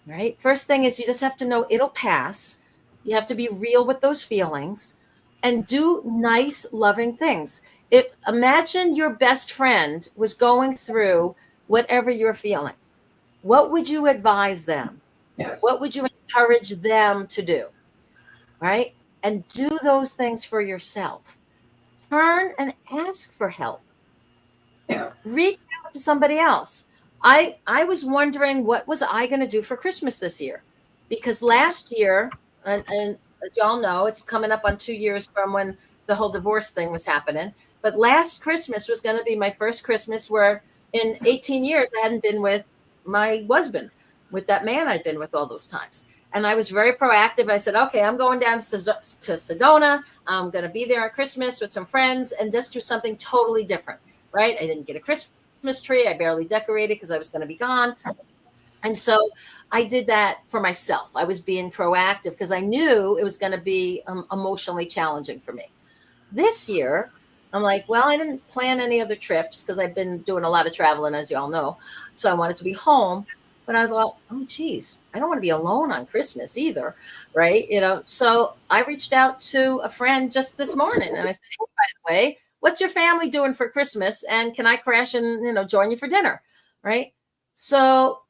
right? First thing is you just have to know it'll pass. You have to be real with those feelings and do nice, loving things. Imagine your best friend was going through whatever you're feeling. What would you advise them? What would you encourage them to do? Right? And do those things for yourself. Turn and ask for help. Reach out to somebody else. I was wondering what was I going to do for Christmas this year, because last year, and as y'all know, it's coming up on 2 years from when the whole divorce thing was happening. But last Christmas was going to be my first Christmas where in 18 years I hadn't been with my husband, with that man I'd been with all those times. And I was very proactive. I said, okay, I'm going down to Sedona. I'm going to be there on Christmas with some friends and just do something totally different, right? I didn't get a Christmas tree. I barely decorated because I was going to be gone. And so I did that for myself. I was being proactive because I knew it was going to be emotionally challenging for me. This year, I'm like, well, I didn't plan any other trips because I've been doing a lot of traveling, as you all know. So I wanted to be home. But I thought, oh, geez, I don't want to be alone on Christmas either, right? So I reached out to a friend just this morning and I said, hey, by the way, what's your family doing for Christmas? And can I crash and, join you for dinner, right? So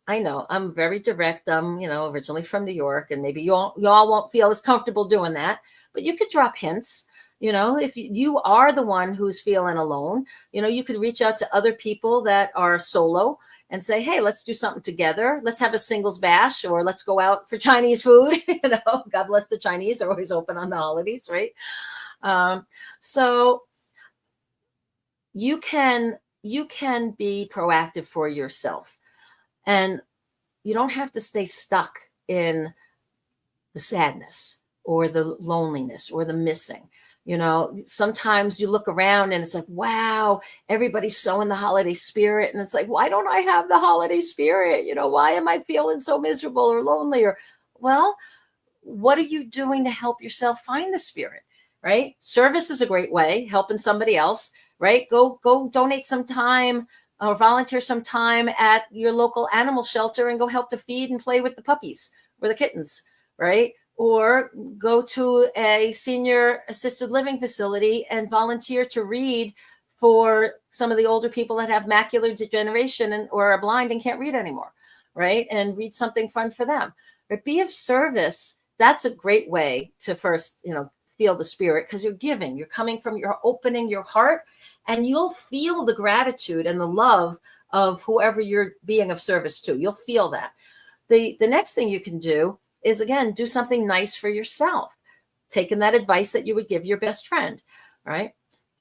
I know I'm very direct. I'm, originally from New York, and maybe y'all won't feel as comfortable doing that, but you could drop hints. If you are the one who's feeling alone, you could reach out to other people that are solo and say, hey, let's do something together. Let's have a singles bash, or let's go out for Chinese food. God bless the Chinese. They're always open on the holidays, right? So you can be proactive for yourself, and you don't have to stay stuck in the sadness or the loneliness or the missing. Sometimes you look around and it's like, wow, everybody's so in the holiday spirit. And it's like, why don't I have the holiday spirit? Why am I feeling so miserable or lonely? Or, well, what are you doing to help yourself find the spirit, right? Service is a great way, helping somebody else, right? Go donate some time or volunteer some time at your local animal shelter and go help to feed and play with the puppies or the kittens, right? Or go to a senior assisted living facility and volunteer to read for some of the older people that have macular degeneration or are blind and can't read anymore, right? And read something fun for them. But be of service. That's a great way to first, feel the spirit, because you're giving, you're opening your heart, and you'll feel the gratitude and the love of whoever you're being of service to. You'll feel that. The next thing you can do is, again, do something nice for yourself, taking that advice that you would give your best friend, right?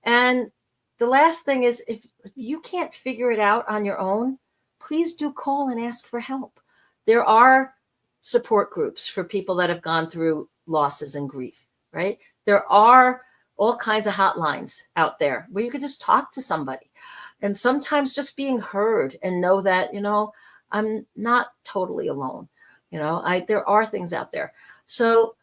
And the last thing is, if you can't figure it out on your own, please do call and ask for help. There are support groups for people that have gone through losses and grief, right? There are all kinds of hotlines out there where you could just talk to somebody. And sometimes just being heard and know that, I'm not totally alone. There are things out there. So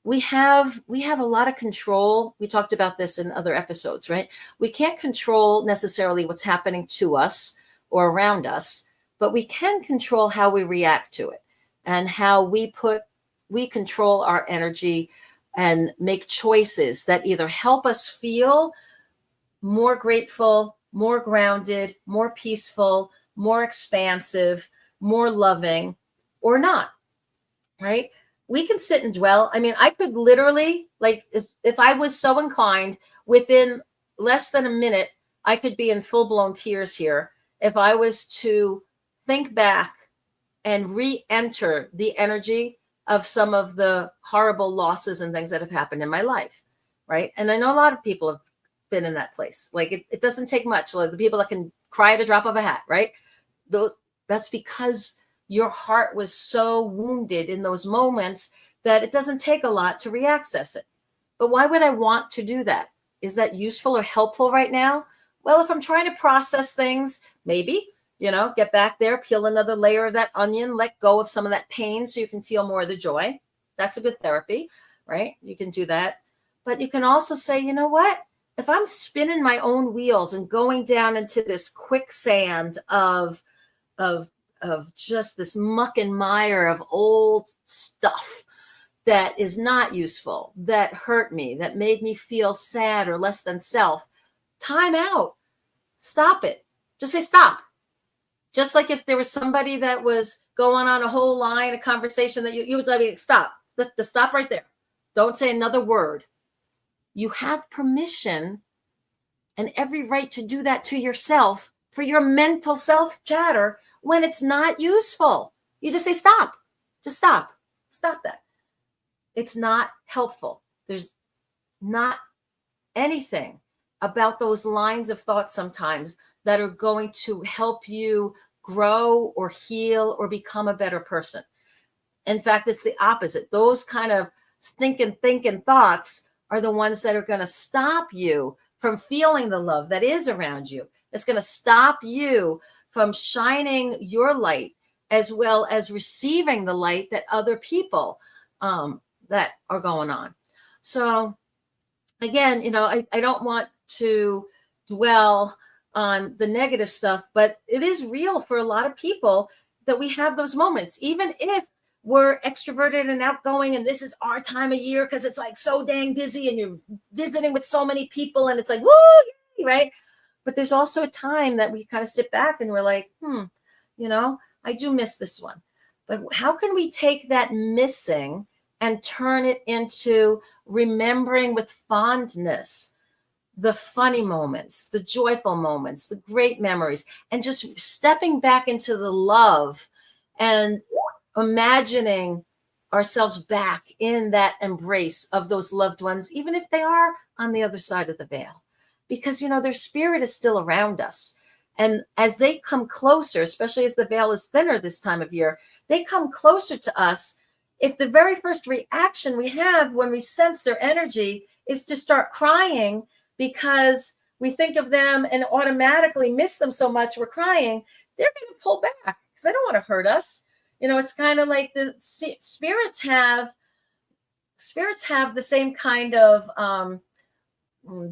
we have a lot of control. We talked about this in other episodes, right? We can't control necessarily what's happening to us or around us, but we can control how we react to it and how we control our energy and make choices that either help us feel more grateful, more grounded, more peaceful, more expansive, more loving, or not, right? We can sit and dwell. I mean, I could literally, like, if I was so inclined, within less than a minute, I could be in full-blown tears here if I was to think back and re-enter the energy of some of the horrible losses and things that have happened in my life, right? And I know a lot of people have been in that place. Like, it doesn't take much. Like the people that can cry at a drop of a hat, right? That's because your heart was so wounded in those moments that it doesn't take a lot to reaccess it. But why would I want to do that? Is that useful or helpful right now? Well, if I'm trying to process things, maybe. Get back there, peel another layer of that onion, let go of some of that pain so you can feel more of the joy. That's a good therapy, right? You can do that. But you can also say, you know what? If I'm spinning my own wheels and going down into this quicksand of just this muck and mire of old stuff that is not useful, that hurt me, that made me feel sad or less than self, time out. Stop it. Just say stop. Just like if there was somebody that was going on a whole line of conversation that you would like, stop. Just stop right there. Don't say another word. You have permission and every right to do that to yourself for your mental self chatter when it's not useful. You just say stop. Just stop. Stop that. It's not helpful. There's not anything about those lines of thought sometimes that are going to help you grow or heal or become a better person. In fact, it's the opposite. Those kind of thinking thoughts are the ones that are going to stop you from feeling the love that is around you. It's going to stop you from shining your light as well as receiving the light that other people that are going on. So again, I don't want to dwell on the negative stuff, but it is real for a lot of people that we have those moments, even if we're extroverted and outgoing and this is our time of year because it's like so dang busy and you're visiting with so many people and it's like, woo, yay, right? But there's also a time that we kind of sit back and we're like, I do miss this one. But how can we take that missing and turn it into remembering with fondness the funny moments, the joyful moments, the great memories, and just stepping back into the love and imagining ourselves back in that embrace of those loved ones, even if they are on the other side of the veil, because, their spirit is still around us. And as they come closer, especially as the veil is thinner this time of year, they come closer to us. If the very first reaction we have when we sense their energy is to start crying because we think of them and automatically miss them so much we're crying, they're going to pull back because they don't want to hurt us. It's kind of like the spirits have the same kind of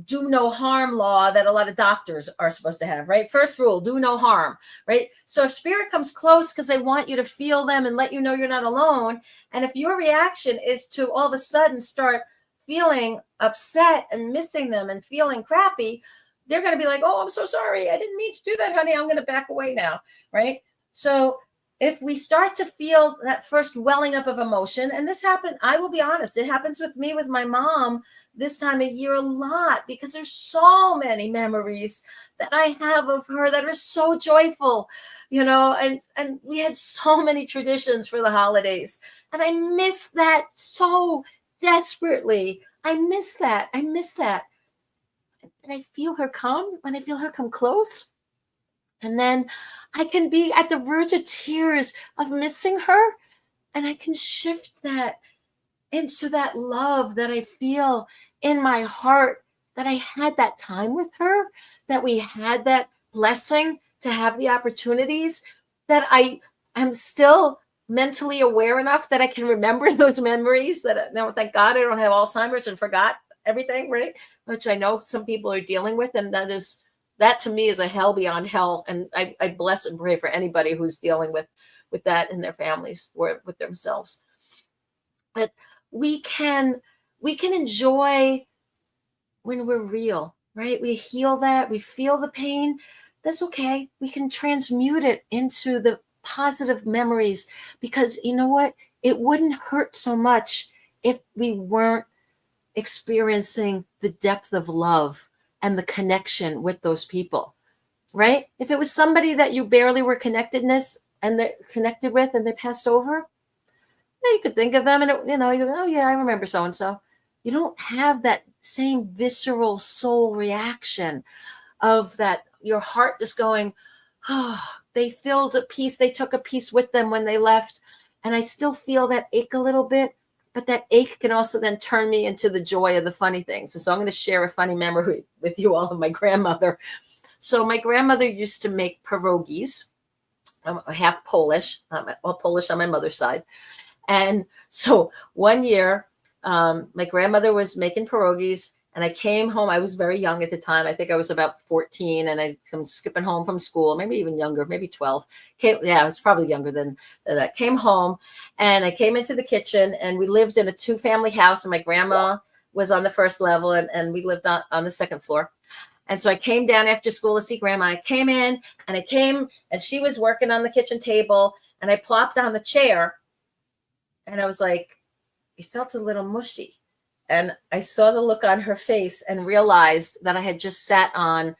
do no harm law that a lot of doctors are supposed to have, right? First rule, do no harm, right? So if spirit comes close because they want you to feel them and let you know you're not alone, and if your reaction is to all of a sudden start feeling upset and missing them and feeling crappy, they're going to be like, oh, I'm so sorry. I didn't mean to do that, honey. I'm going to back away now, right? So if we start to feel that first welling up of emotion, and this happened, I will be honest, it happens with me, with my mom this time of year a lot, because there's so many memories that I have of her that are so joyful, and we had so many traditions for the holidays. And I miss that so desperately. I miss that. And I feel her come, when I feel her come close. And then I can be at the verge of tears of missing her. And I can shift that into that love that I feel in my heart, that I had that time with her, that we had that blessing to have the opportunities, that I'm still mentally aware enough that I can remember those memories, that now, thank God I don't have Alzheimer's and forgot everything, right? Which I know some people are dealing with. And that to me is a hell beyond hell. And I bless and pray for anybody who's dealing with that in their families or with themselves. But we can enjoy when we're real, right? We heal that, we feel the pain. That's okay. We can transmute it into the positive memories, because you know what? It wouldn't hurt so much if we weren't experiencing the depth of love and the connection with those people, right? If it was somebody that you barely were connected with and they passed over, you could think of them and you go, oh yeah, I remember so-and-so. You don't have that same visceral soul reaction of that, your heart just going, oh, they filled a piece, they took a piece with them when they left. And I still feel that ache a little bit, but that ache can also then turn me into the joy of the funny things. And so I'm going to share a funny memory with you all of my grandmother. So my grandmother used to make pierogies. I'm half Polish. I'm all Polish on my mother's side. And so one year, my grandmother was making pierogies, and I came home. I was very young at the time. I think I was about 14, and I come skipping home from school, maybe even younger, maybe 12. I was probably younger than that. Came home, and I came into the kitchen, and we lived in a 2-family house, and my grandma was on the first level, and we lived on the second floor. And so I came down after school to see grandma. I came in, and she was working on the kitchen table, and I plopped on the chair, and I was like, it felt a little mushy. And I saw the look on her face and realized that I had just sat on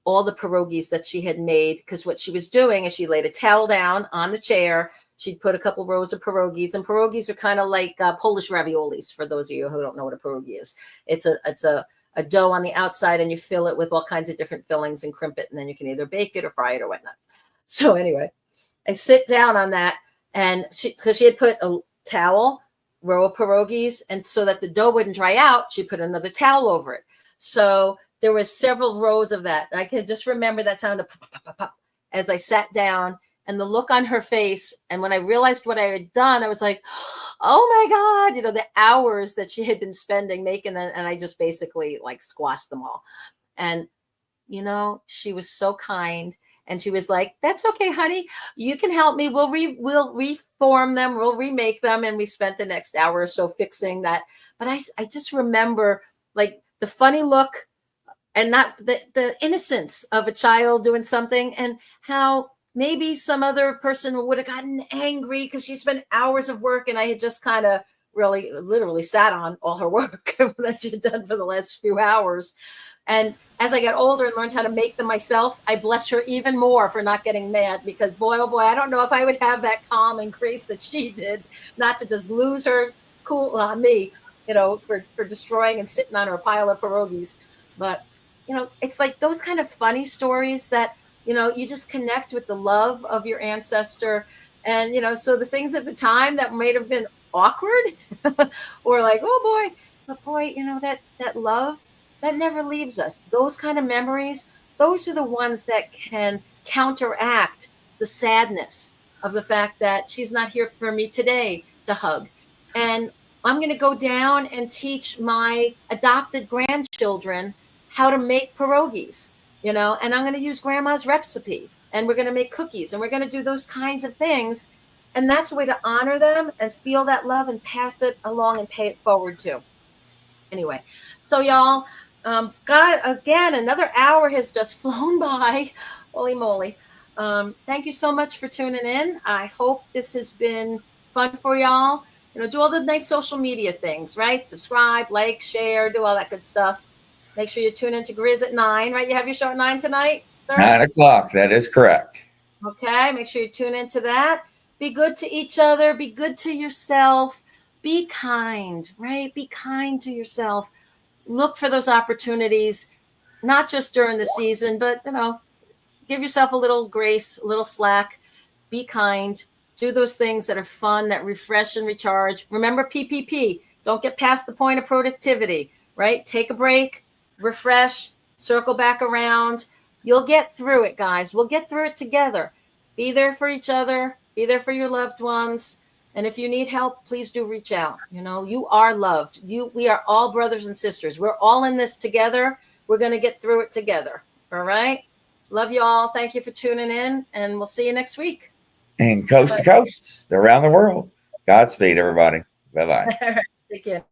all the pierogies that she had made. Because what she was doing is she laid a towel down on the chair. She'd put a couple rows of pierogies, and pierogies are kind of like Polish raviolis. For those of you who don't know what a pierogi is, it's a dough on the outside, and you fill it with all kinds of different fillings and crimp it, and then you can either bake it or fry it or whatnot. So anyway, I sit down on that, and because she had put a towel, row of pierogies, and so that the dough wouldn't dry out, she put another towel over it. So there was several rows of that. I can just remember that sound of pop, pop, pop, pop, as I sat down, and the look on her face. And when I realized what I had done, I was like, oh my God, the hours that she had been spending making them. And I just basically like squashed them all. And, she was so kind. And she was like, that's okay, honey. You can help me. We'll reform them. We'll remake them. And we spent the next hour or so fixing that. But I just remember like the funny look and not the innocence of a child doing something, and how maybe some other person would have gotten angry because she spent hours of work, and I had just kind of really literally sat on all her work that she had done for the last few hours. And as I got older and learned how to make them myself, I bless her even more for not getting mad, because boy, oh boy, I don't know if I would have that calm and grace that she did, not to just lose her cool on me, for destroying and sitting on her pile of pierogies. But, it's like those kind of funny stories that, you just connect with the love of your ancestor. And, so the things at the time that might have been awkward or like, oh boy, but boy, that love, that never leaves us. Those kind of memories, those are the ones that can counteract the sadness of the fact that she's not here for me today to hug. And I'm going to go down and teach my adopted grandchildren how to make pierogies, and I'm going to use grandma's recipe, and we're going to make cookies, and we're going to do those kinds of things. And that's a way to honor them and feel that love and pass it along and pay it forward too. Anyway, so y'all, God, again, another hour has just flown by. Holy moly. Thank you so much for tuning in. I hope this has been fun for y'all. Do all the nice social media things, right? Subscribe, like, share, do all that good stuff. Make sure you tune into Grizz at 9, right? You have your show at 9 tonight, sir? 9 o'clock. That is correct. Okay. Make sure you tune into that. Be good to each other. Be good to yourself. Be kind, right? Be kind to yourself. Look for those opportunities, not just during the season, but, give yourself a little grace, a little slack. Be kind. Do those things that are fun, that refresh and recharge. Remember PPP. Don't get past the point of productivity, right? Take a break, refresh, circle back around. You'll get through it, guys. We'll get through it together. Be there for each other. Be there for your loved ones. And if you need help, please do reach out. You are loved. We are all brothers and sisters. We're all in this together. We're going to get through it together. All right. Love you all. Thank you for tuning in, and we'll see you next week. And coast to coast, around the world. Godspeed, everybody. Bye-bye. Take care.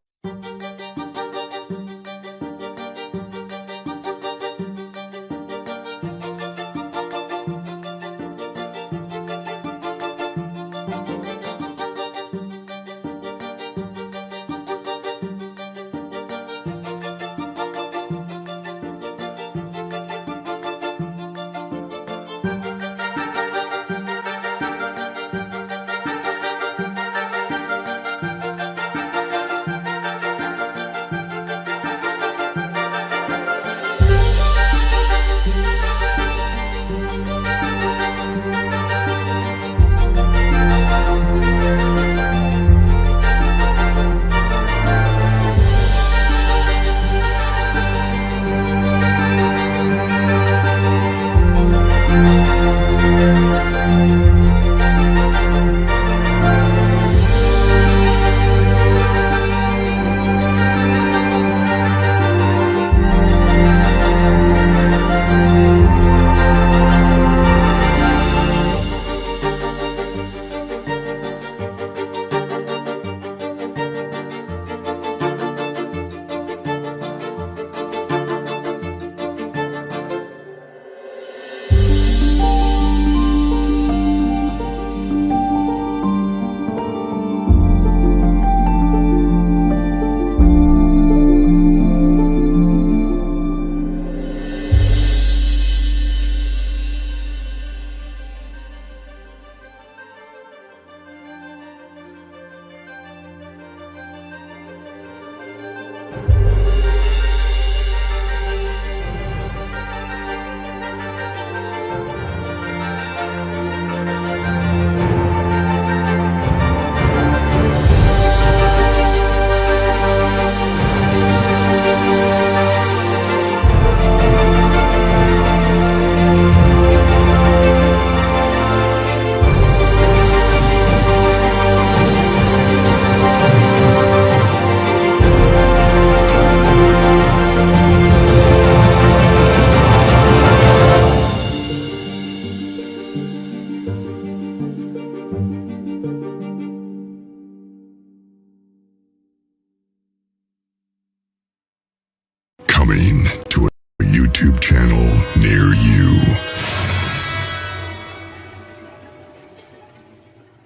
coming to a YouTube channel near you.